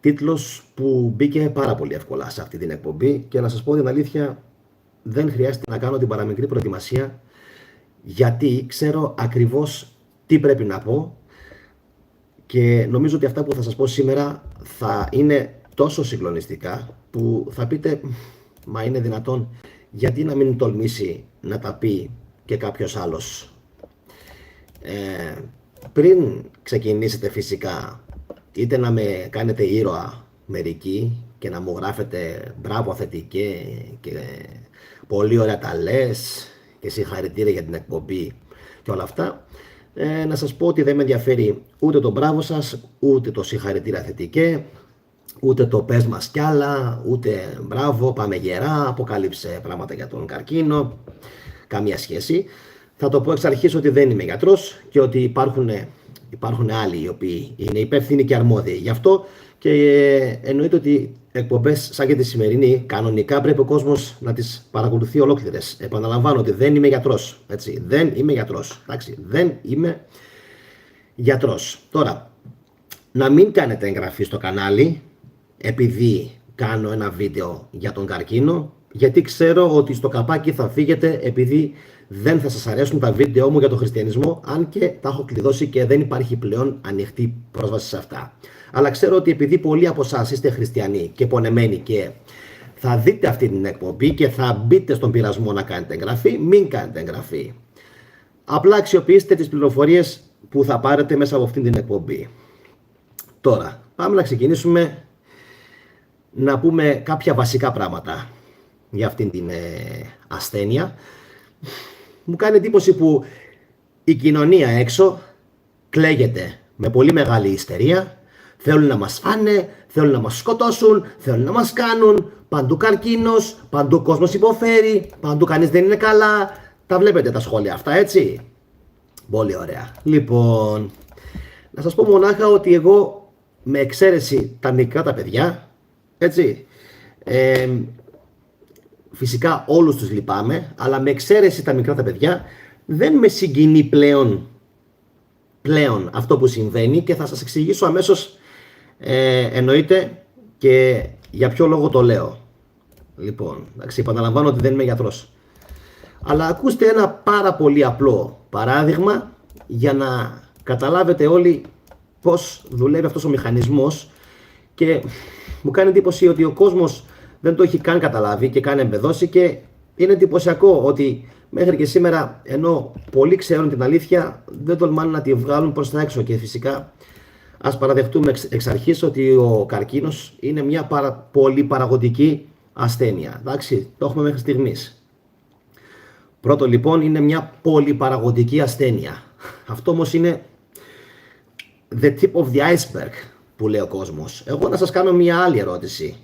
τίτλος που μπήκε πάρα πολύ εύκολα σε αυτή την εκπομπή και να σας πω την αλήθεια, δεν χρειάζεται να κάνω την παραμικρή προετοιμασία, γιατί ξέρω ακριβώς τι πρέπει να πω και νομίζω ότι αυτά που θα σας πω σήμερα θα είναι τόσο συγκλονιστικά που θα πείτε, μα είναι δυνατόν, γιατί να μην τολμήσει να τα πει και κάποιος άλλος. Πριν ξεκινήσετε φυσικά, είτε να με κάνετε ήρωα μερικοί και να μου γράφετε μπράβο θετικέ και πολύ ωραία τα λες και συγχαρητήρια για την εκπομπή και όλα αυτά, να σας πω ότι δεν με ενδιαφέρει ούτε το μπράβο σας, ούτε το συγχαρητήρια θετικέ, ούτε το πες μας κι άλλα, ούτε μπράβο, πάμε γερά, αποκάλυψε πράγματα για τον καρκίνο, καμία σχέση. Θα το πω εξ αρχής ότι δεν είμαι γιατρός και ότι υπάρχουν άλλοι οι οποίοι είναι υπεύθυνοι και αρμόδιοι γι' αυτό και εννοείται ότι εκπομπές σαν και τη σημερινή κανονικά πρέπει ο κόσμος να τις παρακολουθεί ολόκληρες. Επαναλαμβάνω ότι δεν είμαι γιατρός, έτσι, δεν είμαι γιατρός, εντάξει, δεν είμαι γιατρός. Τώρα, να μην κάνετε εγγραφή στο κανάλι επειδή κάνω ένα βίντεο για τον καρκίνο, γιατί ξέρω ότι στο καπάκι θα φύγετε επειδή δεν θα σας αρέσουν τα βίντεο μου για τον χριστιανισμό, αν και τα έχω κλειδώσει και δεν υπάρχει πλέον ανοιχτή πρόσβαση σε αυτά. Αλλά ξέρω ότι επειδή πολλοί από εσάς είστε χριστιανοί και πονεμένοι και θα δείτε αυτή την εκπομπή και θα μπείτε στον πειρασμό να κάνετε εγγραφή, μην κάνετε εγγραφή. Απλά αξιοποιήστε τις πληροφορίες που θα πάρετε μέσα από αυτήν την εκπομπή. Τώρα, πάμε να ξεκινήσουμε να πούμε κάποια βασικά πράγματα για αυτήν την ασθένεια. Μου κάνει εντύπωση που η κοινωνία έξω κλαίγεται με πολύ μεγάλη ιστερία. Θέλουν να μας φάνε, θέλουν να μας σκοτώσουν, θέλουν να μας κάνουν. Παντού καρκίνος, παντού κόσμος υποφέρει, παντού κανείς δεν είναι καλά. Τα βλέπετε τα σχόλια αυτά, έτσι? Πολύ ωραία. Λοιπόν, να σας πω μονάχα ότι εγώ, με εξαίρεση τα μικρά τα παιδιά, έτσι, φυσικά όλους τους λυπάμαι, αλλά με εξαίρεση τα μικρά τα παιδιά, δεν με συγκινεί πλέον αυτό που συμβαίνει και θα σας εξηγήσω αμέσως εννοείται και για ποιο λόγο το λέω. Λοιπόν, εντάξει, επαναλαμβάνω ότι δεν είμαι γιατρός. Αλλά ακούστε ένα πάρα πολύ απλό παράδειγμα για να καταλάβετε όλοι πώς δουλεύει αυτός ο μηχανισμός και μου κάνει εντύπωση ότι ο κόσμος δεν το έχει καν καταλάβει και καν εμπεδώσει και είναι εντυπωσιακό ότι μέχρι και σήμερα, ενώ πολλοί ξέρουν την αλήθεια, δεν τολμάνε να τη βγάλουν προς τα έξω και φυσικά ας παραδεχτούμε εξ αρχής ότι ο καρκίνος είναι μια πολύ παραγωγική ασθένεια. Εντάξει, το έχουμε μέχρι στιγμής. Πρώτο λοιπόν είναι μια πολυπαραγωγική ασθένεια. Αυτό όμως είναι the tip of the iceberg που λέει ο κόσμος. Εγώ να σας κάνω μια άλλη ερώτηση.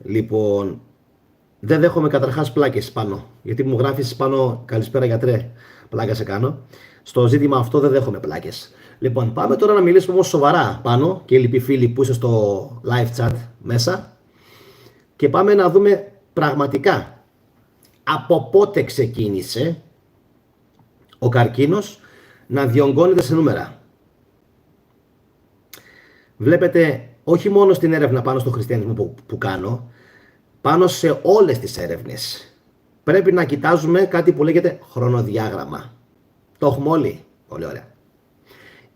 Λοιπόν, δεν δέχομαι καταρχάς πλάκες πάνω, γιατί μου γράφεις πάνω καλησπέρα γιατρέ, πλάκα σε κάνω. Στο ζήτημα αυτό δεν δέχομαι πλάκες. Λοιπόν, πάμε τώρα να μιλήσουμε όμως σοβαρά πάνω και οι λοιποί φίλοι που είστε στο live chat μέσα και πάμε να δούμε πραγματικά από πότε ξεκίνησε ο καρκίνος να διονγκώνεται σε νούμερα. Βλέπετε όχι μόνο στην έρευνα πάνω στο χριστιανισμό που κάνω, πάνω σε όλες τις έρευνες πρέπει να κοιτάζουμε κάτι που λέγεται χρονοδιάγραμμα. Το έχουμε όλοι. Πολύ ωραία.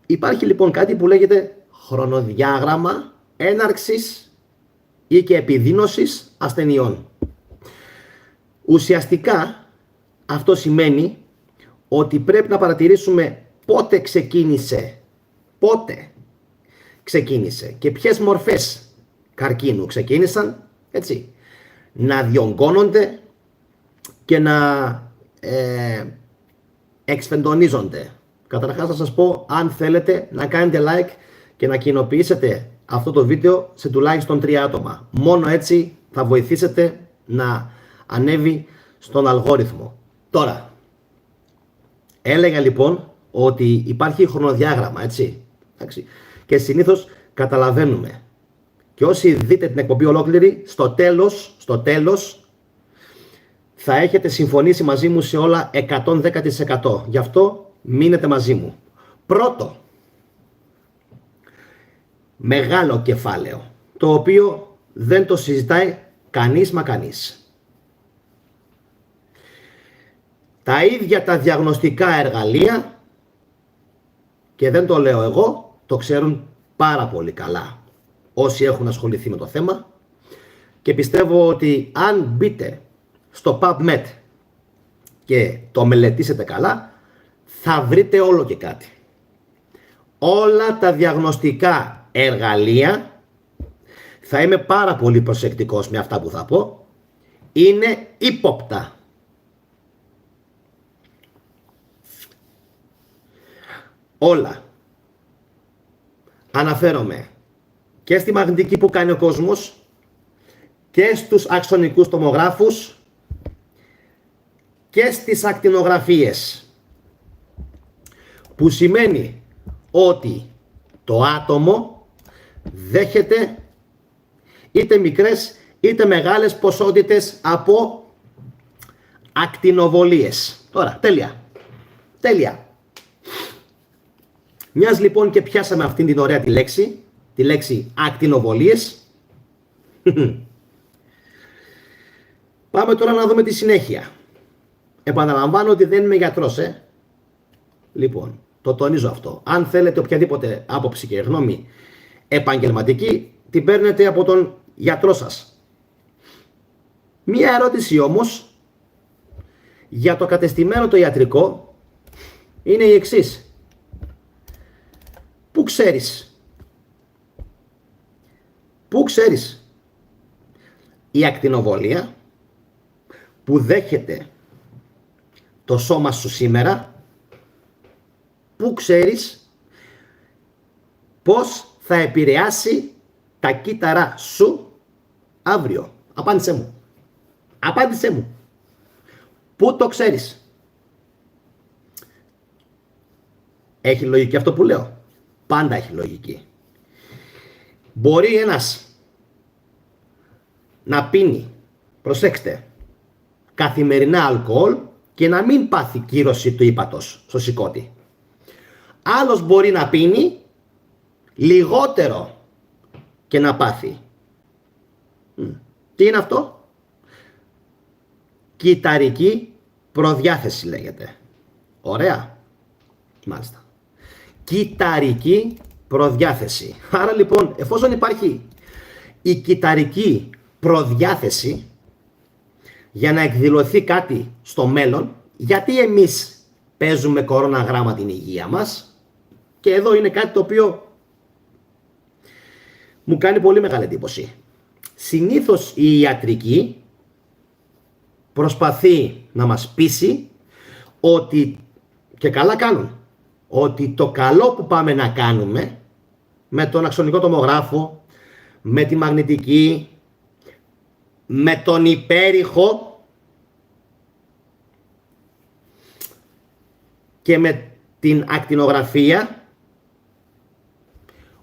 Υπάρχει λοιπόν κάτι που λέγεται χρονοδιάγραμμα έναρξης ή και επιδείνωσης ασθενειών. Ουσιαστικά αυτό σημαίνει ότι πρέπει να παρατηρήσουμε πότε ξεκίνησε και ποιες μορφές καρκίνου ξεκίνησαν, έτσι, να διονγκώνονται και να εξφεντονίζονται. Καταρχάς θα σας πω, αν θέλετε να κάνετε like και να κοινοποιήσετε αυτό το βίντεο σε τουλάχιστον 3 άτομα. Μόνο έτσι θα βοηθήσετε να ανέβει στον αλγόριθμο. Τώρα, έλεγα λοιπόν ότι υπάρχει χρονοδιάγραμμα, έτσι. Και συνήθως καταλαβαίνουμε. Και όσοι δείτε την εκπομπή ολόκληρη, στο τέλος θα έχετε συμφωνήσει μαζί μου σε όλα 110%. Γι' αυτό μείνετε μαζί μου. Πρώτο, μεγάλο κεφάλαιο. το οποίο δεν το συζητάει κανείς μα κανείς. Τα ίδια τα διαγνωστικά εργαλεία, και δεν το λέω εγώ, το ξέρουν πάρα πολύ καλά όσοι έχουν ασχοληθεί με το θέμα, και πιστεύω ότι αν μπείτε στο PubMed και το μελετήσετε καλά, θα βρείτε όλο και κάτι. Όλα τα διαγνωστικά εργαλεία, θα είμαι πάρα πολύ προσεκτικός με αυτά που θα πω, είναι ύποπτα. Όλα. Αναφέρομαι και στη μαγνητική που κάνει ο κόσμος και στους αξονικούς τομογράφους και στις ακτινογραφίες, που σημαίνει ότι το άτομο δέχεται είτε μικρές είτε μεγάλες ποσότητες από ακτινοβολίες. Τώρα, τέλεια. Μιας λοιπόν και πιάσαμε αυτήν την ωραία τη λέξη ακτινοβολίες, πάμε τώρα να δούμε τη συνέχεια. Επαναλαμβάνω ότι δεν είμαι γιατρός, Λοιπόν, το τονίζω αυτό. Αν θέλετε οποιαδήποτε άποψη και γνώμη επαγγελματική, την παίρνετε από τον γιατρό σας. Μία ερώτηση όμως για το κατεστημένο το ιατρικό είναι η εξής. Πού ξέρεις η ακτινοβολία που δέχεται το σώμα σου σήμερα, πού ξέρεις πώς θα επηρεάσει τα κύτταρά σου αύριο? Απάντησέ μου. Πού το ξέρεις? Έχει λογική αυτό που λέω? Πάντα έχει λογική. Μπορεί ένας να πίνει, προσέξτε, καθημερινά αλκοόλ και να μην πάθει κύρωση του ύπατος στο σηκώτη. Άλλος μπορεί να πίνει λιγότερο και να πάθει. Τι είναι αυτό? Κυταρική προδιάθεση λέγεται. Ωραία. Μάλιστα. Κυταρική προδιάθεση. Άρα λοιπόν, εφόσον υπάρχει η κυταρική προδιάθεση για να εκδηλωθεί κάτι στο μέλλον, γιατί εμείς παίζουμε κορώνα γράμμα την υγεία μας? Και εδώ είναι κάτι το οποίο μου κάνει πολύ μεγάλη εντύπωση. Συνήθως η ιατρική προσπαθεί να μας πείσει ότι, και καλά κάνουν, ότι το καλό που πάμε να κάνουμε με τον αξονικό τομογράφο, με τη μαγνητική, με τον υπέρηχο και με την ακτινογραφία,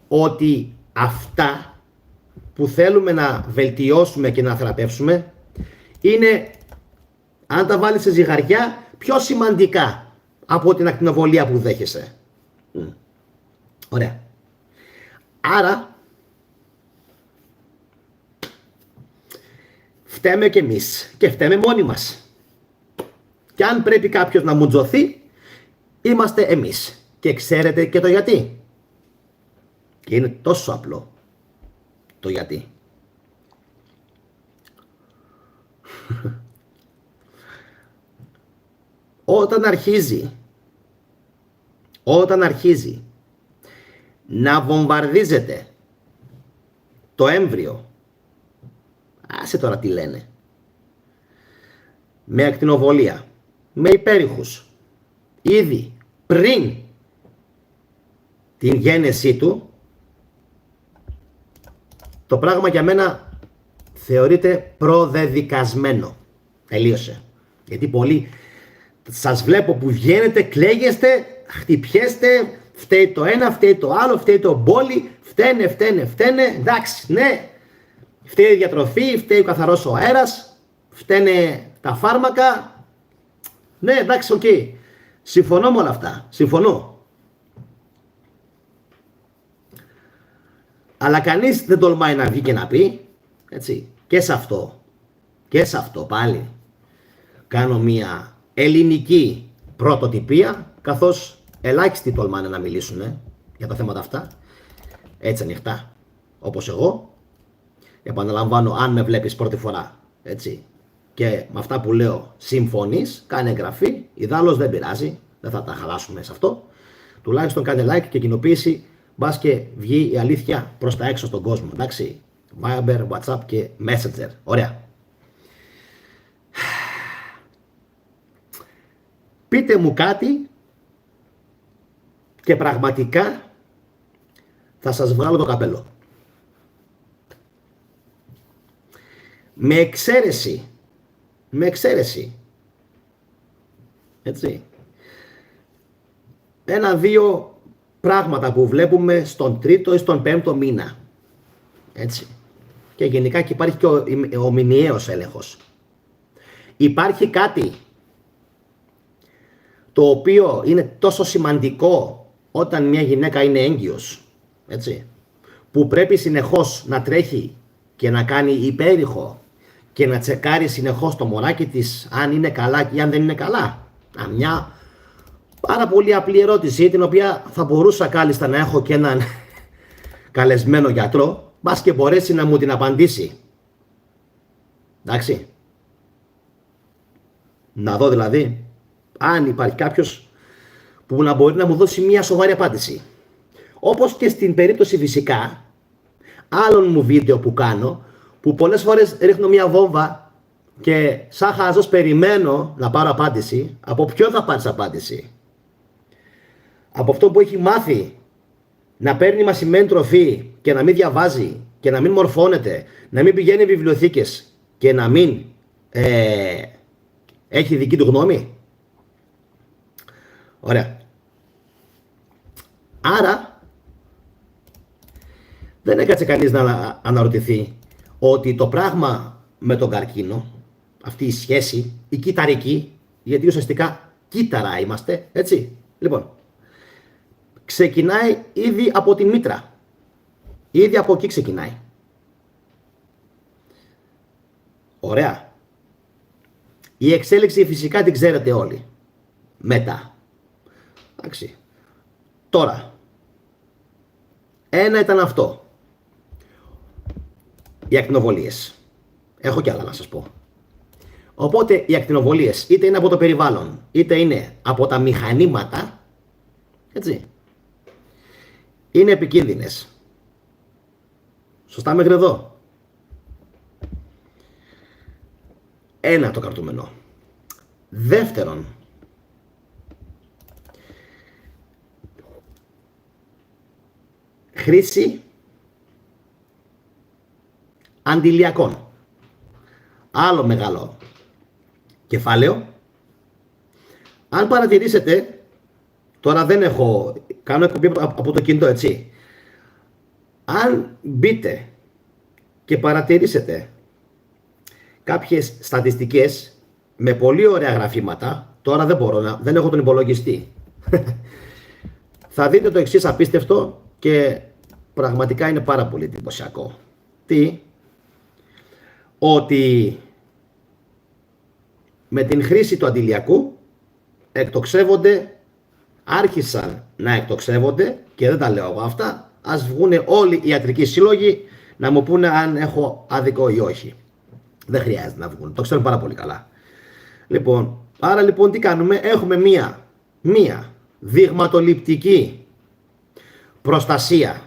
ότι αυτά που θέλουμε να βελτιώσουμε και να θεραπεύσουμε είναι, αν τα βάλεις σε ζυγαριά, πιο σημαντικά από την ακτινοβολία που δέχεσαι. Ωραία. Άρα φταίμε κι εμείς και φταίμε μόνοι μας. Και αν πρέπει κάποιος να μουτζωθεί, είμαστε εμείς. Και ξέρετε και το γιατί. Και είναι τόσο απλό το γιατί. Όταν αρχίζει να βομβαρδίζεται το έμβριο, άσε τώρα τι λένε, με ακτινοβολία, με υπέρηχους, ήδη πριν την γέννησή του, το πράγμα για μένα θεωρείται προδεδικασμένο. Τελείωσε. Γιατί πολλοί σας βλέπω που βγαίνετε, κλαίγεστε, χτυπιέστε, φταίει το ένα, φταίει το άλλο, φταίει το μπόλι, φταίνε, εντάξει, ναι, φταίει η διατροφή, φταίει ο καθαρός ο αέρας, φταίνε τα φάρμακα, ναι, εντάξει, οκ. Συμφωνώ με όλα αυτά, συμφωνώ. Αλλά κανείς δεν τολμάει να βγει και να πει, έτσι, και σε αυτό πάλι κάνω μια ελληνική πρωτοτυπία, καθώς ελάχιστοι τολμάνε να μιλήσουν για τα θέματα αυτά, έτσι ανοιχτά, όπως εγώ. Επαναλαμβάνω, αν με βλέπεις πρώτη φορά, έτσι, και με αυτά που λέω συμφωνείς, κάνε εγγραφή, ιδάλλως δεν πειράζει, δεν θα τα χαλάσουμε σε αυτό. Τουλάχιστον κάνε like και κοινοποίηση, μπας και βγει η αλήθεια προς τα έξω στον κόσμο, εντάξει. Viber, WhatsApp και Messenger, ωραία. Πείτε μου κάτι και πραγματικά θα σας βγάλω το καπέλο. Με εξαίρεση, έτσι, ένα-δύο πράγματα που βλέπουμε στον τρίτο ή στον πέμπτο μήνα, έτσι, και γενικά και υπάρχει και ο μηνιαίος έλεγχος. Υπάρχει κάτι το οποίο είναι τόσο σημαντικό όταν μια γυναίκα είναι έγκυος, έτσι, που πρέπει συνεχώς να τρέχει και να κάνει υπέρηχο και να τσεκάρει συνεχώς το μωράκι της αν είναι καλά ή αν δεν είναι καλά. Μια πάρα πολύ απλή ερώτηση, την οποία θα μπορούσα κάλλιστα να έχω και έναν καλεσμένο γιατρό, μπας και μπορέσει να μου την απαντήσει. Εντάξει. Να δω δηλαδή αν υπάρχει κάποιος που να μπορεί να μου δώσει μια σοβαρή απάντηση. Όπως και στην περίπτωση φυσικά άλλων μου βίντεο που κάνω, που πολλές φορές ρίχνω μια βόμβα και σαν χαζός περιμένω να πάρω απάντηση. Από ποιον θα πάρεις απάντηση? Από αυτό που έχει μάθει να παίρνει μασημένη τροφή και να μην διαβάζει και να μην μορφώνεται, να μην πηγαίνει βιβλιοθήκες και να μην έχει δική του γνώμη? Ωραία. Άρα δεν έκατσε κανείς να αναρωτηθεί ότι το πράγμα με τον καρκίνο, αυτή η σχέση, η κυταρική, γιατί ουσιαστικά κύτταρα είμαστε, έτσι, λοιπόν, ξεκινάει ήδη από τη μήτρα. Ήδη από εκεί ξεκινάει. Ωραία. Η εξέλιξη φυσικά την ξέρετε όλοι. Μετά. Εντάξει. Τώρα. Ένα ήταν αυτό. Οι ακτινοβολίες. Έχω κι άλλα να σας πω. Οπότε οι ακτινοβολίες είτε είναι από το περιβάλλον, είτε είναι από τα μηχανήματα, έτσι, είναι επικίνδυνες. Σωστά μέχρι εδώ? Ένα το κρατούμενο. Δεύτερον, χρήση αντιλιακών. Άλλο μεγάλο κεφάλαιο. Αν παρατηρήσετε, τώρα δεν έχω, κάνω εκπομπή από το κινητό, έτσι. Αν μπείτε και παρατηρήσετε κάποιες στατιστικές με πολύ ωραία γραφήματα, τώρα δεν μπορώ δεν έχω τον υπολογιστή. Θα δείτε το εξής απίστευτο και πραγματικά είναι πάρα πολύ εντυπωσιακό. Τι? Ότι με την χρήση του αντιλιακού άρχισαν να εκτοξεύονται, και δεν τα λέω εγώ αυτά, ας βγουν όλοι οι ιατρικοί σύλλογοι να μου πούνε αν έχω άδικο ή όχι. Δεν χρειάζεται να βγουν, το ξέρουν πάρα πολύ καλά. Λοιπόν, άρα λοιπόν τι κάνουμε? Έχουμε μία δειγματοληπτική προστασία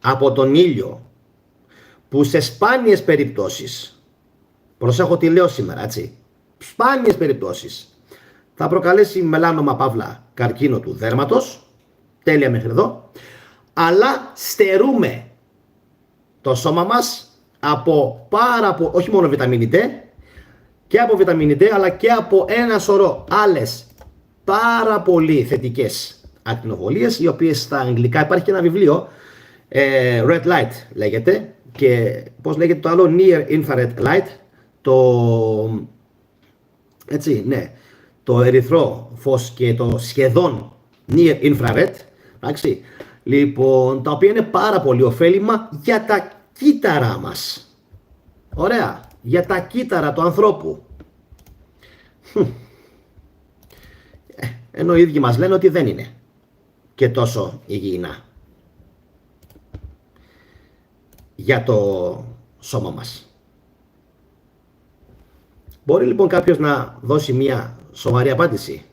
από τον ήλιο, που σε σπάνιες περιπτώσεις, προσέχω τι λέω σήμερα, έτσι, σπάνιες περιπτώσεις, θα προκαλέσει μελάνομα παύλα καρκίνο του δέρματος, τέλεια μέχρι εδώ, αλλά στερούμε το σώμα μας από όχι μόνο βιταμίνη D, και από βιταμίνη D, αλλά και από ένα σωρό άλλες πάρα πολύ θετικές ακτινοβολίες, οι οποίες στα αγγλικά υπάρχει και ένα βιβλίο, Red Light λέγεται, και πώς λέγεται το άλλο, Near Infrared Light, έτσι, ναι, το ερυθρό φως και το σχεδόν Near Infrared, εντάξει, Λοιπόν, τα οποία είναι πάρα πολύ ωφέλιμα για τα κύτταρά μας. Ωραία, για τα κύτταρα του ανθρώπου. Ενώ οι ίδιοι μας λένε ότι δεν είναι και τόσο υγιεινά για το σώμα μας. Μπορεί λοιπόν κάποιος να δώσει μια σοβαρή απάντηση?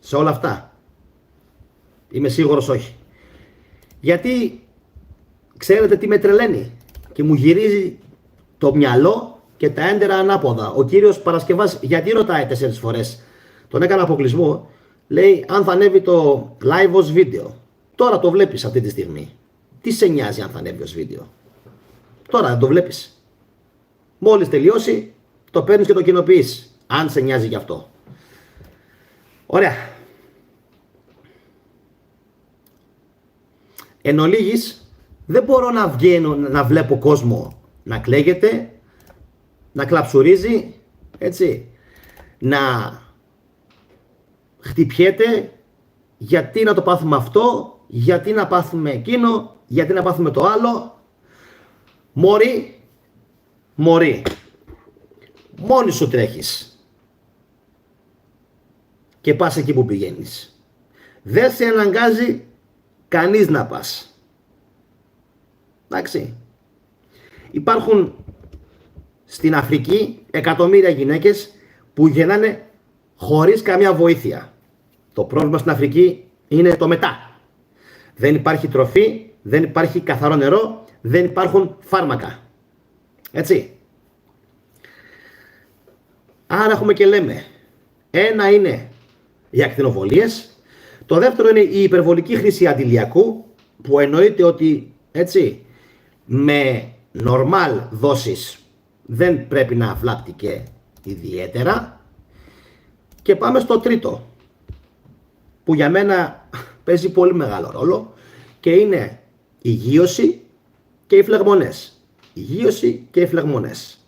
Σε όλα αυτά? Είμαι σίγουρος όχι. Γιατί ξέρετε τι με τρελαίνει και μου γυρίζει το μυαλό και τα έντερα ανάποδα. Ο κύριος Παρασκευάς γιατί ρωτάει 4 φορές? Τον έκανα αποκλεισμό. Λέει αν θα ανέβει το live ως βίντεο. Τώρα το βλέπεις αυτή τη στιγμή. Τι σε νοιάζει αν θα ανέβει ως βίντεο? Τώρα δεν το βλέπεις? Μόλις τελειώσει το παίρνεις και το κοινοποιείς. Αν σε νοιάζει γι' αυτό. Ωραία. Εν ολίγης, δεν μπορώ να βγαίνω να βλέπω κόσμο να κλαίγεται, να κλαψουρίζει, έτσι, να χτυπιέται, γιατί να το πάθουμε αυτό, γιατί να πάθουμε εκείνο, γιατί να πάθουμε το άλλο. Μωρή, μόνη σου τρέχεις και πας εκεί που πηγαίνεις. Δεν σε αναγκάζει κανείς να πας. Εντάξει. Υπάρχουν στην Αφρική εκατομμύρια γυναίκες που γεννάνε χωρίς καμία βοήθεια. Το πρόβλημα στην Αφρική είναι το μετά. Δεν υπάρχει τροφή, δεν υπάρχει καθαρό νερό, δεν υπάρχουν φάρμακα. Έτσι. Άρα έχουμε και λέμε, ένα είναι οι ακτινοβολίες, το δεύτερο είναι η υπερβολική χρήση αντιλιακού, που εννοείται ότι, έτσι, με normal δόσεις δεν πρέπει να βλάπτει και ιδιαίτερα. Και πάμε στο τρίτο, που για μένα παίζει πολύ μεγάλο ρόλο, και είναι η γείωση και οι φλεγμονές. Η γείωση και οι φλεγμονές.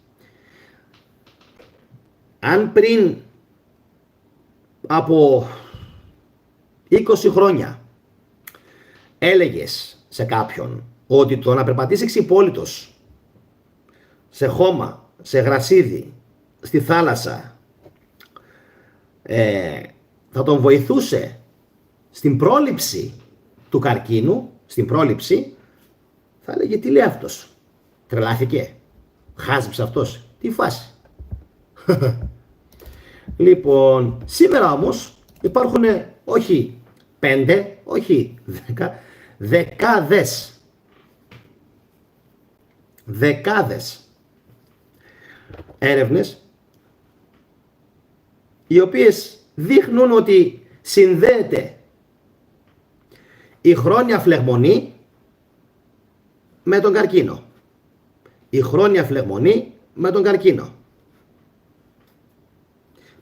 Αν πριν από 20 χρόνια έλεγες σε κάποιον ότι το να περπατήσει ξυπόλυτος σε χώμα, σε γρασίδι, στη θάλασσα θα τον βοηθούσε στην πρόληψη του καρκίνου, στην πρόληψη, θα έλεγε τι λέει αυτός, τρελάθηκε, χάζεψε αυτός, τι φάση. Λοιπόν, σήμερα όμως υπάρχουν όχι 5, όχι 10, δεκάδες έρευνες οι οποίες δείχνουν ότι συνδέεται η χρόνια φλεγμονή με τον καρκίνο. Η χρόνια φλεγμονή με τον καρκίνο.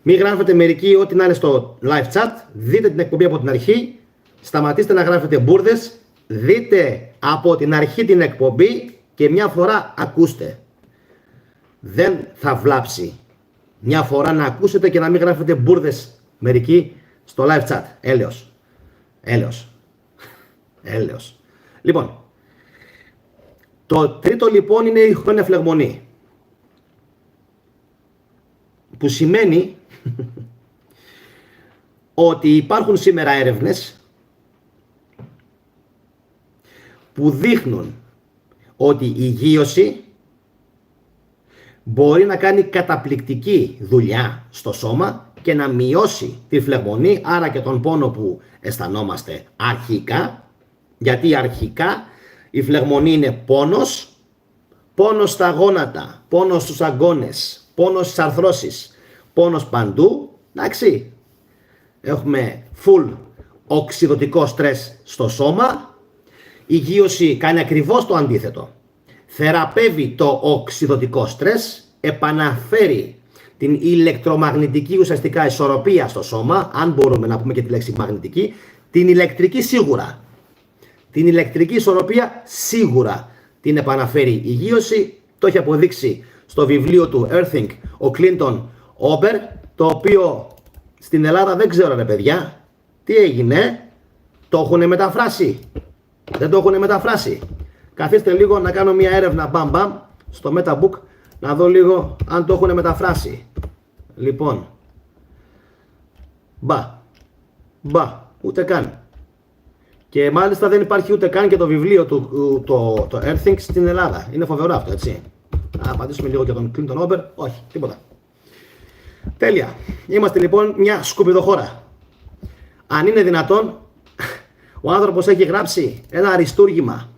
Μην γράφετε μερικοί ό,τι να είναι στο live chat. Δείτε την εκπομπή από την αρχή. Σταματήστε να γράφετε μπουρδες. Δείτε από την αρχή την εκπομπή και μια φορά ακούστε. Δεν θα βλάψει μια φορά να ακούσετε και να μην γράφετε μπουρδες μερικοί στο live chat. Έλεος. Λοιπόν, το τρίτο λοιπόν είναι η χρόνια φλεγμονή. Που σημαίνει ότι υπάρχουν σήμερα έρευνες που δείχνουν ότι η γείωση μπορεί να κάνει καταπληκτική δουλειά στο σώμα και να μειώσει τη φλεγμονή, άρα και τον πόνο που αισθανόμαστε αρχικά, γιατί αρχικά η φλεγμονή είναι πόνος, πόνος στα γόνατα, πόνος στους αγκώνες, πόνος στις αρθρώσεις, πόνος παντού, εντάξει. Έχουμε full οξυδωτικό στρες στο σώμα. Η γείωση κάνει ακριβώς το αντίθετο. Θεραπεύει το οξυδωτικό στρες, επαναφέρει την ηλεκτρομαγνητική ουσιαστικά ισορροπία στο σώμα, αν μπορούμε να πούμε και τη λέξη μαγνητική, την ηλεκτρική σίγουρα. Την ηλεκτρική ισορροπία σίγουρα την επαναφέρει η γείωση, το έχει αποδείξει στο βιβλίο του Earthing ο Clinton Ober, το οποίο Στην Ελλάδα δεν ξέρω ρε παιδιά. Τι έγινε? Το έχουνε μεταφράσει? Δεν το έχουνε μεταφράσει? Καθίστε λίγο να κάνω μια έρευνα μπαμ στο MetaBook να δω λίγο αν το έχουνε μεταφράσει. Λοιπόν, ούτε καν. Και μάλιστα δεν υπάρχει ούτε καν και το βιβλίο του το Earthing στην Ελλάδα. Είναι φοβερό αυτό, έτσι. Να απαντήσουμε λίγο και τον Clinton Ober. Όχι, τίποτα. Τέλεια. Είμαστε λοιπόν μια σκουπιδοχώρα. Αν είναι δυνατόν, ο άνθρωπος έχει γράψει ένα αριστούργημα.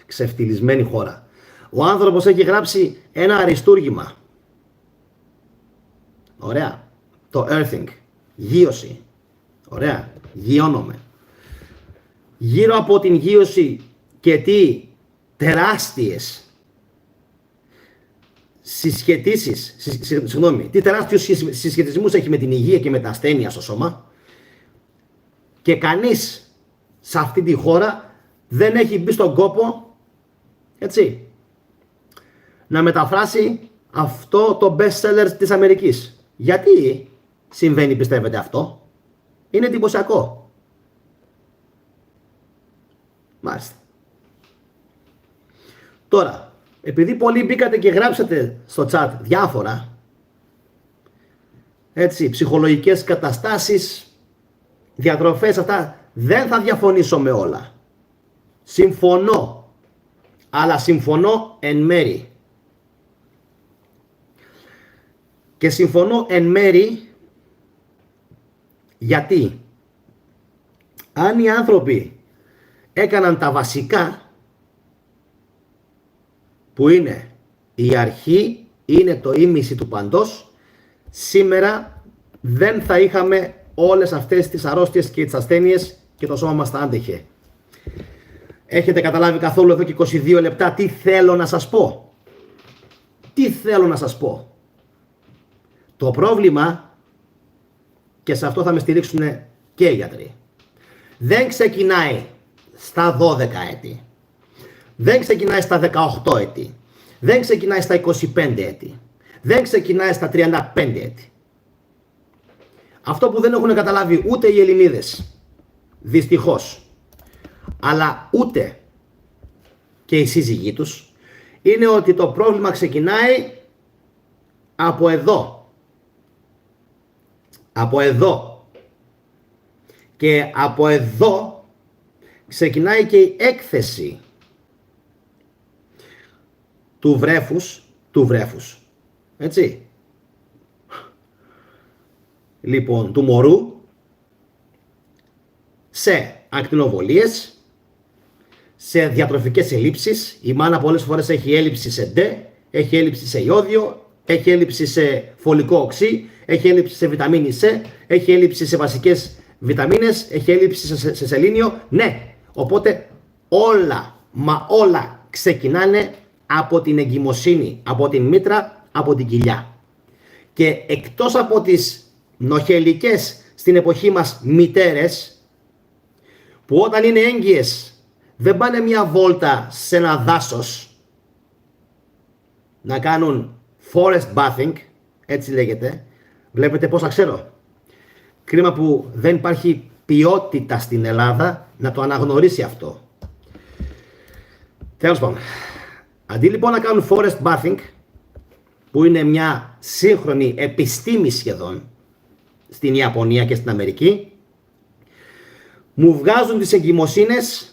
Ξεφτυλισμένη χώρα. Ο άνθρωπος έχει γράψει ένα αριστούργημα. Ωραία. Το Earthing. Γείωση. Ωραία. Γιώνομαι. Γύρω από την γείωση και τι τεράστιες συσχετίσεις, τι τεράστιους συσχετισμούς έχει με την υγεία και με τα ασθένεια στο σώμα, και κανείς σε αυτή τη χώρα δεν έχει μπει στον κόπο, έτσι, να μεταφράσει αυτό το best seller της Αμερικής. Γιατί συμβαίνει, πιστεύετε, αυτό? Είναι εντυπωσιακό. Μάλιστα. Τώρα, επειδή πολλοί μπήκατε και γράψατε στο chat διάφορα, έτσι, ψυχολογικές καταστάσεις, διατροφές, αυτά, δεν θα διαφωνήσω με όλα. Συμφωνώ, αλλά συμφωνώ εν μέρη. Και συμφωνώ εν μέρη γιατί αν οι άνθρωποι έκαναν τα βασικά, που είναι η αρχή, είναι το ήμιση του παντός, σήμερα δεν θα είχαμε όλες αυτές τις αρρώστιες και τις ασθένειες και το σώμα μας θα άντεχε. Έχετε καταλάβει καθόλου εδώ και 22 λεπτά τι θέλω να σας πω? Τι θέλω να σας πω? Το πρόβλημα, και σε αυτό θα με στηρίξουν και οι γιατροί, δεν ξεκινάει στα 12 έτη. Δεν ξεκινάει στα 18 έτη. Δεν ξεκινάει στα 25 έτη. Δεν ξεκινάει στα 35 έτη. Αυτό που δεν έχουν καταλάβει ούτε οι Ελληνίδες, δυστυχώς, αλλά ούτε και οι σύζυγοί τους, είναι ότι το πρόβλημα ξεκινάει από εδώ. Από εδώ. Και από εδώ ξεκινάει και η έκθεση του βρέφους, έτσι, λοιπόν, του μωρού, σε ακτινοβολίες, σε διατροφικές ελλείψεις. Η μάνα πολλές φορές έχει έλλειψη σε D, έχει έλλειψη σε ιόδιο, έχει έλλειψη σε φωλικό οξύ, έχει έλλειψη σε βιταμίνη C, έχει έλλειψη σε βασικές βιταμίνες, έχει έλλειψη σε σελήνιο. Ναι, οπότε όλα ξεκινάνε από την εγκυμοσύνη, από την μήτρα, από την κοιλιά. Και εκτός από τις νοχελικές στην εποχή μας μητέρες, που όταν είναι έγκυες δεν πάνε μια βόλτα σε ένα δάσος να κάνουν forest bathing, έτσι λέγεται. Βλέπετε πόσα ξέρω. Κρίμα που δεν υπάρχει ποιότητα στην Ελλάδα να το αναγνωρίσει αυτό. Τέλος πάντων. Αντί λοιπόν να κάνουν forest bathing, που είναι μια σύγχρονη επιστήμη σχεδόν στην Ιαπωνία και στην Αμερική, μου βγάζουν τις εγκυμοσύνες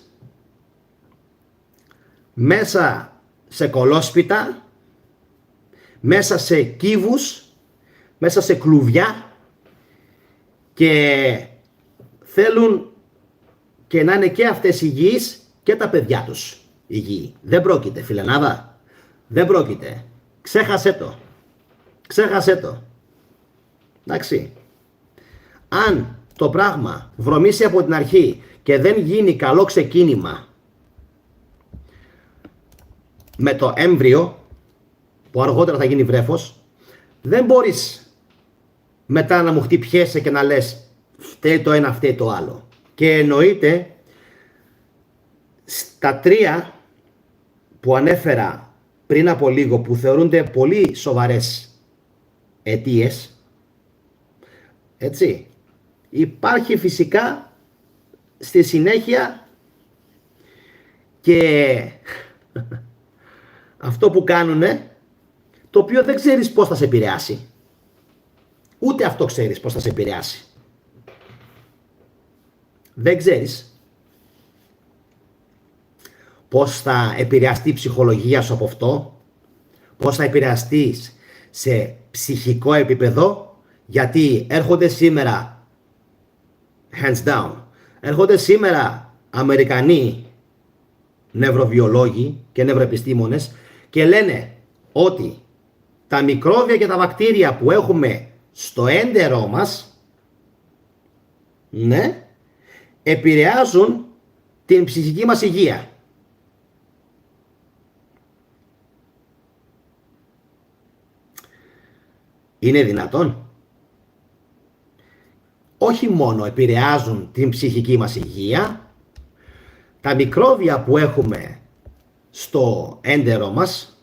μέσα σε κολόσπιτα, μέσα σε κύβους, μέσα σε κλουβιά, και θέλουν και να είναι και αυτές υγιείς και τα παιδιά τους υγιή. Δεν πρόκειται, φιλενάδα. Δεν πρόκειται. Ξέχασέ το. Εντάξει. Αν το πράγμα βρωμίσει από την αρχή και δεν γίνει καλό ξεκίνημα με το έμβριο, που αργότερα θα γίνει βρέφος, δεν μπορείς μετά να μου χτυπιέσαι και να λες φταίει το ένα, φταίει το άλλο. Και εννοείται στα τρία που ανέφερα πριν από λίγο, που θεωρούνται πολύ σοβαρές αιτίες, έτσι, υπάρχει φυσικά στη συνέχεια και αυτό που κάνουνε, το οποίο δεν ξέρεις πώς θα σε επηρεάσει. Ούτε αυτό ξέρεις πώς θα σε επηρεάσει. Δεν ξέρεις πώς θα επηρεαστεί η ψυχολογία σου από αυτό, πώς θα επηρεαστείς σε ψυχικό επίπεδο, γιατί έρχονται σήμερα, hands down, έρχονται σήμερα Αμερικανοί νευροβιολόγοι και νευροεπιστήμονες και λένε ότι τα μικρόβια και τα βακτήρια που έχουμε στο έντερό μας, ναι, επηρεάζουν την ψυχική μας υγεία. Είναι δυνατόν? Όχι μόνο επηρεάζουν την ψυχική μας υγεία, τα μικρόβια που έχουμε στο έντερό μας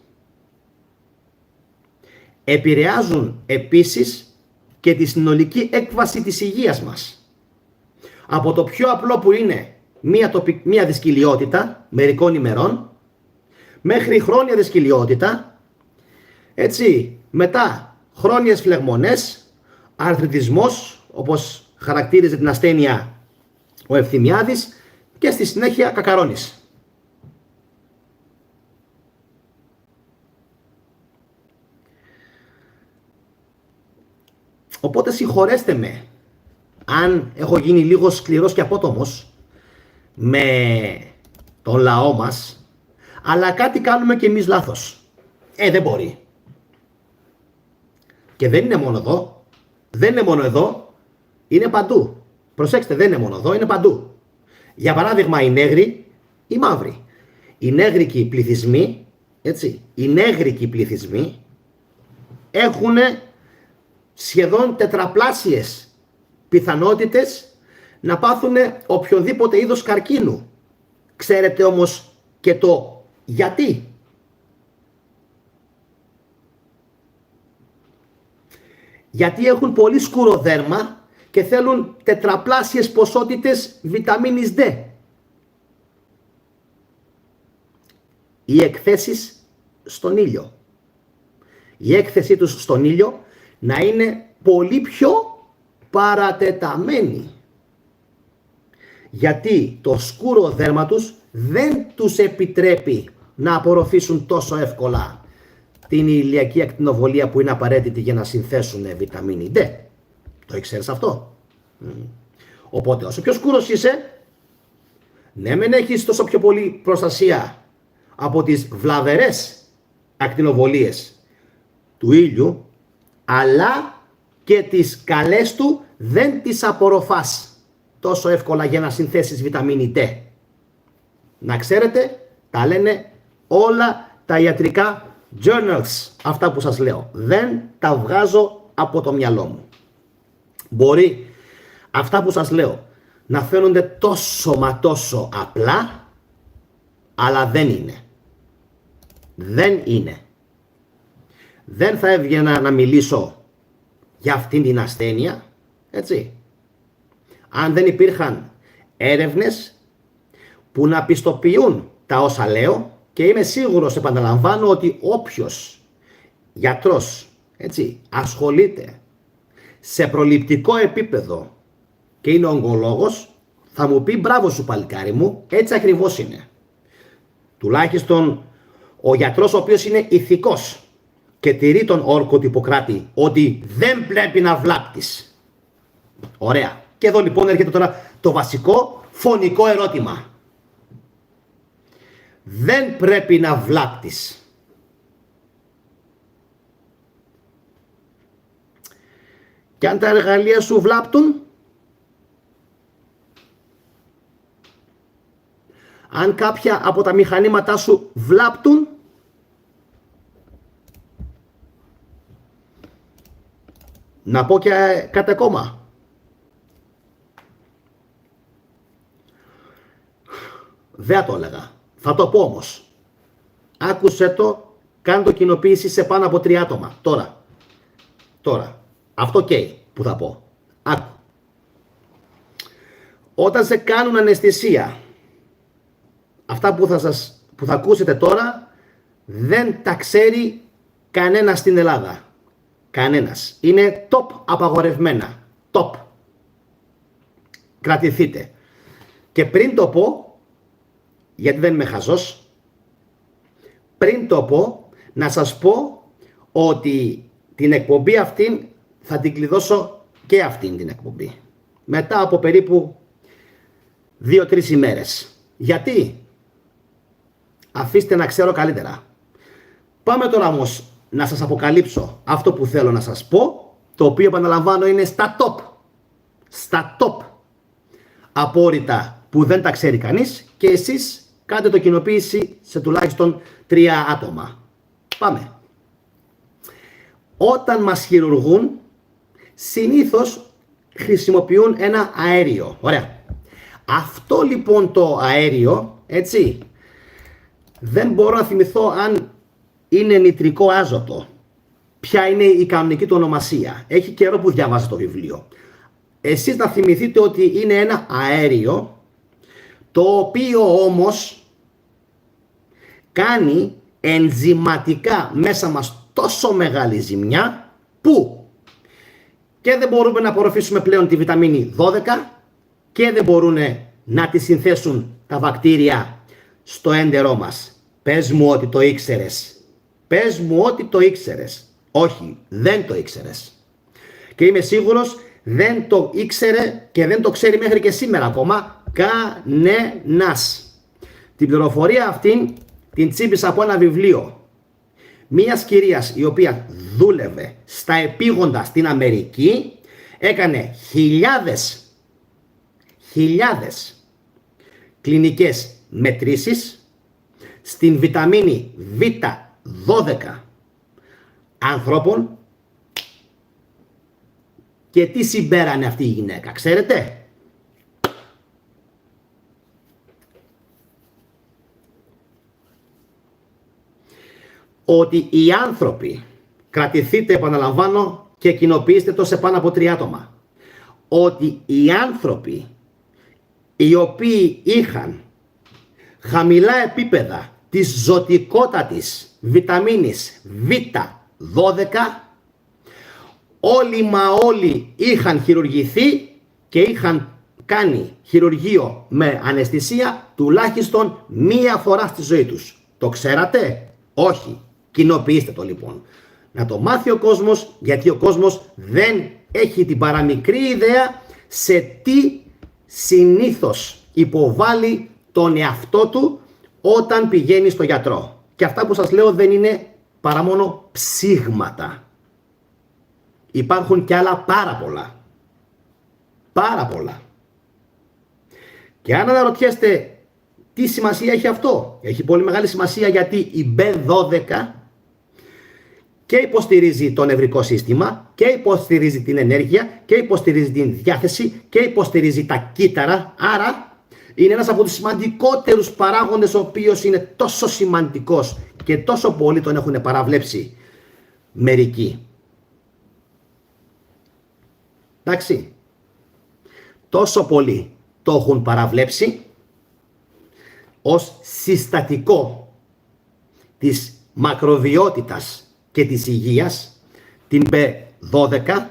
επηρεάζουν επίσης και τη συνολική έκβαση της υγείας μας. Από το πιο απλό που είναι μία δυσκυλιότητα μερικών ημερών, μέχρι χρόνια δυσκυλιότητα, έτσι, μετά χρόνιες φλεγμονές, αρθριτισμός, όπως χαρακτήριζε την ασθένεια ο Ευθυμιάδης, και στη συνέχεια κακαρώνεις. Οπότε συγχωρέστε με αν έχω γίνει λίγο σκληρός και απότομος με τον λαό μας, αλλά κάτι κάνουμε και εμείς λάθος. Δεν μπορεί. Και δεν είναι μόνο εδώ, δεν είναι μόνο εδώ, είναι παντού. Προσέξτε, δεν είναι μόνο εδώ, είναι παντού. Για παράδειγμα, οι νέγροι, οι μαύροι. Οι νέγρικοι πληθυσμοί, έτσι, οι νέγρικοι πληθυσμοί έχουν σχεδόν τετραπλάσιες πιθανότητες να πάθουν οποιοδήποτε είδος καρκίνου. Ξέρετε όμως και το γιατί? Γιατί έχουν πολύ σκούρο δέρμα και θέλουν τετραπλάσιες ποσότητες βιταμίνης D. Οι εκθέσεις στον ήλιο. Η έκθεσή τους στον ήλιο να είναι πολύ πιο παρατεταμένη. Γιατί το σκούρο δέρμα τους δεν τους επιτρέπει να απορροφήσουν τόσο εύκολα την ηλιακή ακτινοβολία που είναι απαραίτητη για να συνθέσουν βιταμίνη D. Το ήξερες αυτό? Οπότε όσο πιο σκούρος είσαι, ναι μεν έχεις τόσο πιο πολύ προστασία από τις βλαβερές ακτινοβολίες του ήλιου, αλλά και τις καλές του δεν τις απορροφάς τόσο εύκολα για να συνθέσεις βιταμίνη D. Να ξέρετε, τα λένε όλα τα ιατρικά journals, αυτά που σας λέω. Δεν τα βγάζω από το μυαλό μου. Μπορεί αυτά που σας λέω να φαίνονται τόσο μα τόσο απλά, αλλά δεν είναι. Δεν είναι. Δεν θα έβγαινα να μιλήσω για αυτήν την ασθένεια, έτσι, αν δεν υπήρχαν έρευνες που να πιστοποιούν τα όσα λέω, και είμαι σίγουρος, επαναλαμβάνω, ότι όποιος γιατρός, έτσι, ασχολείται σε προληπτικό επίπεδο και είναι ογκολόγος, θα μου πει μπράβο σου παλικάρι μου, έτσι ακριβώς είναι. Τουλάχιστον ο γιατρός ο οποίος είναι ηθικός και τηρεί τον όρκο του Ιπποκράτη ότι δεν πρέπει να βλάπτεις. Ωραία. Και εδώ λοιπόν έρχεται τώρα το βασικό φωνικό ερώτημα. Δεν πρέπει να βλάπτεις. Και αν τα εργαλεία σου βλάπτουν, αν κάποια από τα μηχανήματά σου βλάπτουν, να πω και κάτι ακόμα. Δεν το έλεγα. Θα το πω όμως. Άκουσε το, κάνε το κοινοποίηση σε πάνω από 3 άτομα. Τώρα. Τώρα, αυτό καίει που θα πω. Άκου. Όταν σε κάνουν αναισθησία, αυτά που θα ακούσετε τώρα, δεν τα ξέρει κανένας στην Ελλάδα. Κανένας. Είναι top απαγορευμένα. Top. Κρατηθείτε. Και πριν το πω, γιατί δεν είμαι χαζός, πριν το πω, να σας πω ότι την εκπομπή αυτήν θα την κλειδώσω και αυτήν την εκπομπή. Μετά από περίπου 2-3 ημέρες. Γιατί? Αφήστε να ξέρω καλύτερα. Πάμε τώρα όμως να σας αποκαλύψω αυτό που θέλω να σας πω, το οποίο επαναλαμβάνω είναι στα top. Στα top. Απόρριτα που δεν τα ξέρει κανείς και εσείς κάντε το κοινοποίηση σε τουλάχιστον 3 άτομα. Πάμε. Όταν μας χειρουργούν, συνήθως χρησιμοποιούν ένα αέριο. Ωραία. Αυτό λοιπόν το αέριο, έτσι, δεν μπορώ να θυμηθώ αν είναι νητρικό άζωτο. Ποια είναι η κανονική του ονομασία. Έχει καιρό που διαβάζω το βιβλίο. Εσείς να θυμηθείτε ότι είναι ένα αέριο, το οποίο όμως κάνει ενζηματικά μέσα μας τόσο μεγάλη ζημιά, που και δεν μπορούμε να απορροφήσουμε πλέον τη βιταμίνη 12 και δεν μπορούν να τη συνθέσουν τα βακτήρια στο έντερό μας. Πες μου ότι το ήξερες. Πες μου ότι το ήξερες. Όχι, δεν το ήξερες. Και είμαι σίγουρος δεν το ήξερε και δεν το ξέρει μέχρι και σήμερα ακόμα κανένας. Την πληροφορία αυτήν την τσίπησα από ένα βιβλίο μιας κυρίας η οποία δούλευε στα επίγοντα στην Αμερική, έκανε χιλιάδες κλινικές μετρήσεις στην βιταμίνη Β12 ανθρώπων. Και τι συμπέρανε αυτή η γυναίκα, ξέρετε? Ότι οι άνθρωποι, κρατηθείτε επαναλαμβάνω και κοινοποιήστε το σε πάνω από 3 άτομα, ότι οι άνθρωποι οι οποίοι είχαν χαμηλά επίπεδα της ζωτικότατης βιταμίνης Β12, όλοι μα όλοι είχαν χειρουργηθεί και είχαν κάνει χειρουργείο με αναισθησία τουλάχιστον 1 φορά στη ζωή τους. Το ξέρατε? Όχι. Κοινοποιήστε το λοιπόν. Να το μάθει ο κόσμος, γιατί ο κόσμος δεν έχει την παραμικρή ιδέα σε τι συνήθως υποβάλλει τον εαυτό του όταν πηγαίνει στο γιατρό. Και αυτά που σας λέω δεν είναι παρά μόνο ψήγματα. Υπάρχουν κι άλλα πάρα πολλά. Πάρα πολλά. Και αν αναρωτιέστε τι σημασία έχει αυτό, έχει πολύ μεγάλη σημασία, γιατί η B12 και υποστηρίζει το νευρικό σύστημα και υποστηρίζει την ενέργεια και υποστηρίζει την διάθεση και υποστηρίζει τα κύτταρα. Άρα είναι ένας από τους σημαντικότερους παράγοντες, ο οποίος είναι τόσο σημαντικός και τόσο πολύ τον έχουν παραβλέψει μερικοί. Εντάξει, τόσο πολύ το έχουν παραβλέψει ως συστατικό της μακροβιότητας και της υγείας, την B12,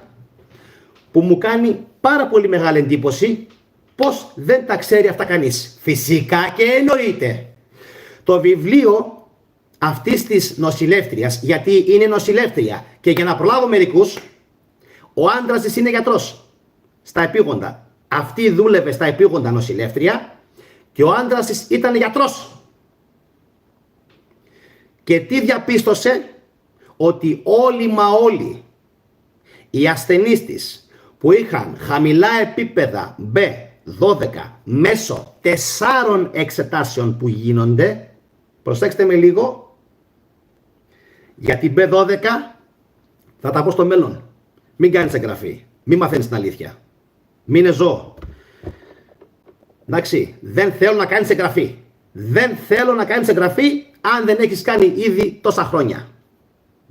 που μου κάνει πάρα πολύ μεγάλη εντύπωση πως δεν τα ξέρει αυτά κανείς. Φυσικά και εννοείται. Το βιβλίο αυτής της νοσηλεύτριας, γιατί είναι νοσηλεύτρια και για να προλάβω μερικούς, ο άντρας της είναι γιατρός στα επίγοντα. Αυτή δούλευε στα επίγοντα νοσηλεύτρια και ο άντρας της ήταν γιατρός. Και τι διαπίστωσε? Ότι όλοι μα όλοι οι ασθενείς της που είχαν χαμηλά επίπεδα B12 μέσω 4 εξετάσεων που γίνονται, προσέξτε με λίγο, γιατί B12 θα τα πω στο μέλλον. Μην κάνεις εγγραφή, μην μαθαίνεις την αλήθεια, μην είναι ζώο. Εντάξει, δεν θέλω να κάνεις εγγραφή. Δεν θέλω να κάνεις εγγραφή αν δεν έχεις κάνει ήδη τόσα χρόνια.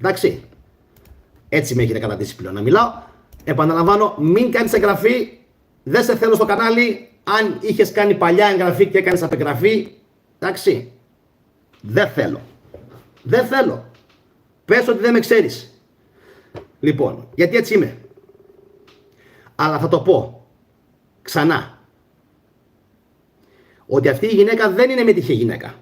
Εντάξει. Έτσι με έχετε κατατήσει πλέον να μιλάω. Επαναλαμβάνω, μην κάνεις εγγραφή. Δεν σε θέλω στο κανάλι. Αν είχες κάνει παλιά εγγραφή και έκανες απεγγραφή, εντάξει, δεν θέλω. Δεν θέλω. Πες ότι δεν με ξέρεις. Λοιπόν, γιατί έτσι είμαι. Αλλά θα το πω ξανά. Ότι αυτή η γυναίκα δεν είναι με τυχαία γυναίκα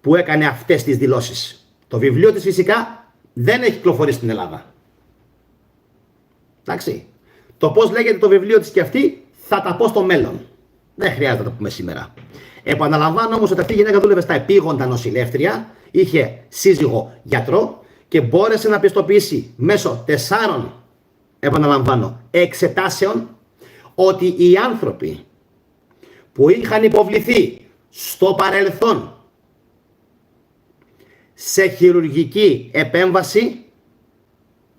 που έκανε αυτές τις δηλώσεις. Το βιβλίο της φυσικά δεν έχει κυκλοφορήσει στην Ελλάδα. Εντάξει. Το πώς λέγεται το βιβλίο της και αυτή θα τα πω στο μέλλον. Δεν χρειάζεται να το πούμε σήμερα. Επαναλαμβάνω όμως ότι αυτή η γυναίκα δούλευε στα επίγοντα νοσηλεύτρια, είχε σύζυγο γιατρό και μπόρεσε να πιστοποιήσει μέσω 4, επαναλαμβάνω, εξετάσεων ότι οι άνθρωποι που είχαν υποβληθεί στο παρελθόν σε χειρουργική επέμβαση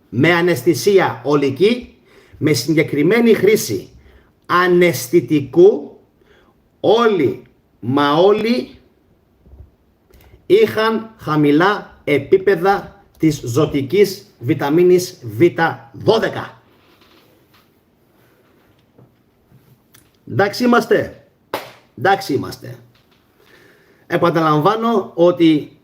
με αναισθησία ολική, με συγκεκριμένη χρήση αναισθητικού, όλοι είχαν χαμηλά επίπεδα της ζωτικής βιταμίνης Β12. Εντάξει είμαστε. Εντάξει είμαστε. Επαναλαμβάνω ότι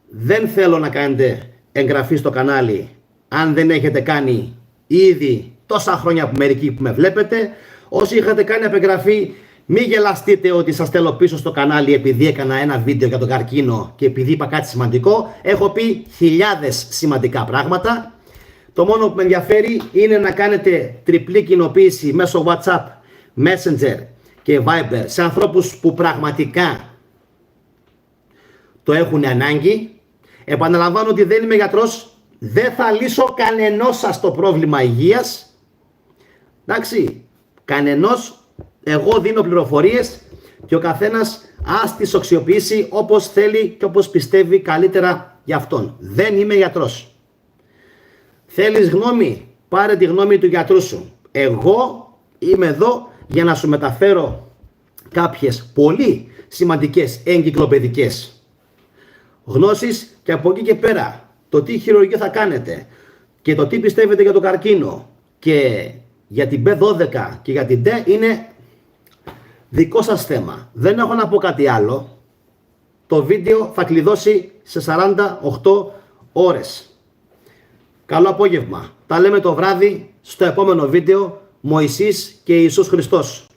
δεν θέλω να κάνετε εγγραφή στο κανάλι αν δεν έχετε κάνει ήδη τόσα χρόνια που μερικοί που με βλέπετε. Όσοι είχατε κάνει απεγγραφή, μην γελαστείτε ότι σας θέλω πίσω στο κανάλι επειδή έκανα ένα βίντεο για τον καρκίνο και επειδή είπα κάτι σημαντικό. Έχω πει χιλιάδες σημαντικά πράγματα. Το μόνο που με ενδιαφέρει είναι να κάνετε τριπλή κοινοποίηση μέσω WhatsApp, Messenger και Viber σε ανθρώπους που πραγματικά το έχουν ανάγκη. Επαναλαμβάνω ότι δεν είμαι γιατρός, δεν θα λύσω κανενός σας το πρόβλημα υγείας. Εντάξει, κανενός. Εγώ δίνω πληροφορίες και ο καθένας ας τις αξιοποιήσει όπως θέλει και όπως πιστεύει καλύτερα για αυτόν. Δεν είμαι γιατρός. Θέλεις γνώμη, πάρε τη γνώμη του γιατρού σου. Εγώ είμαι εδώ για να σου μεταφέρω κάποιες πολύ σημαντικές εγκυκλοπαιδικές γνώσεις και από εκεί και πέρα το τι χειρουργία θα κάνετε και το τι πιστεύετε για το καρκίνο και για την B12 και για την D είναι δικό σας θέμα. Δεν έχω να πω κάτι άλλο. Το βίντεο θα κλειδώσει σε 48 ώρες. Καλό απόγευμα. Τα λέμε το βράδυ στο επόμενο βίντεο. Μωυσής και Ιησούς Χριστός.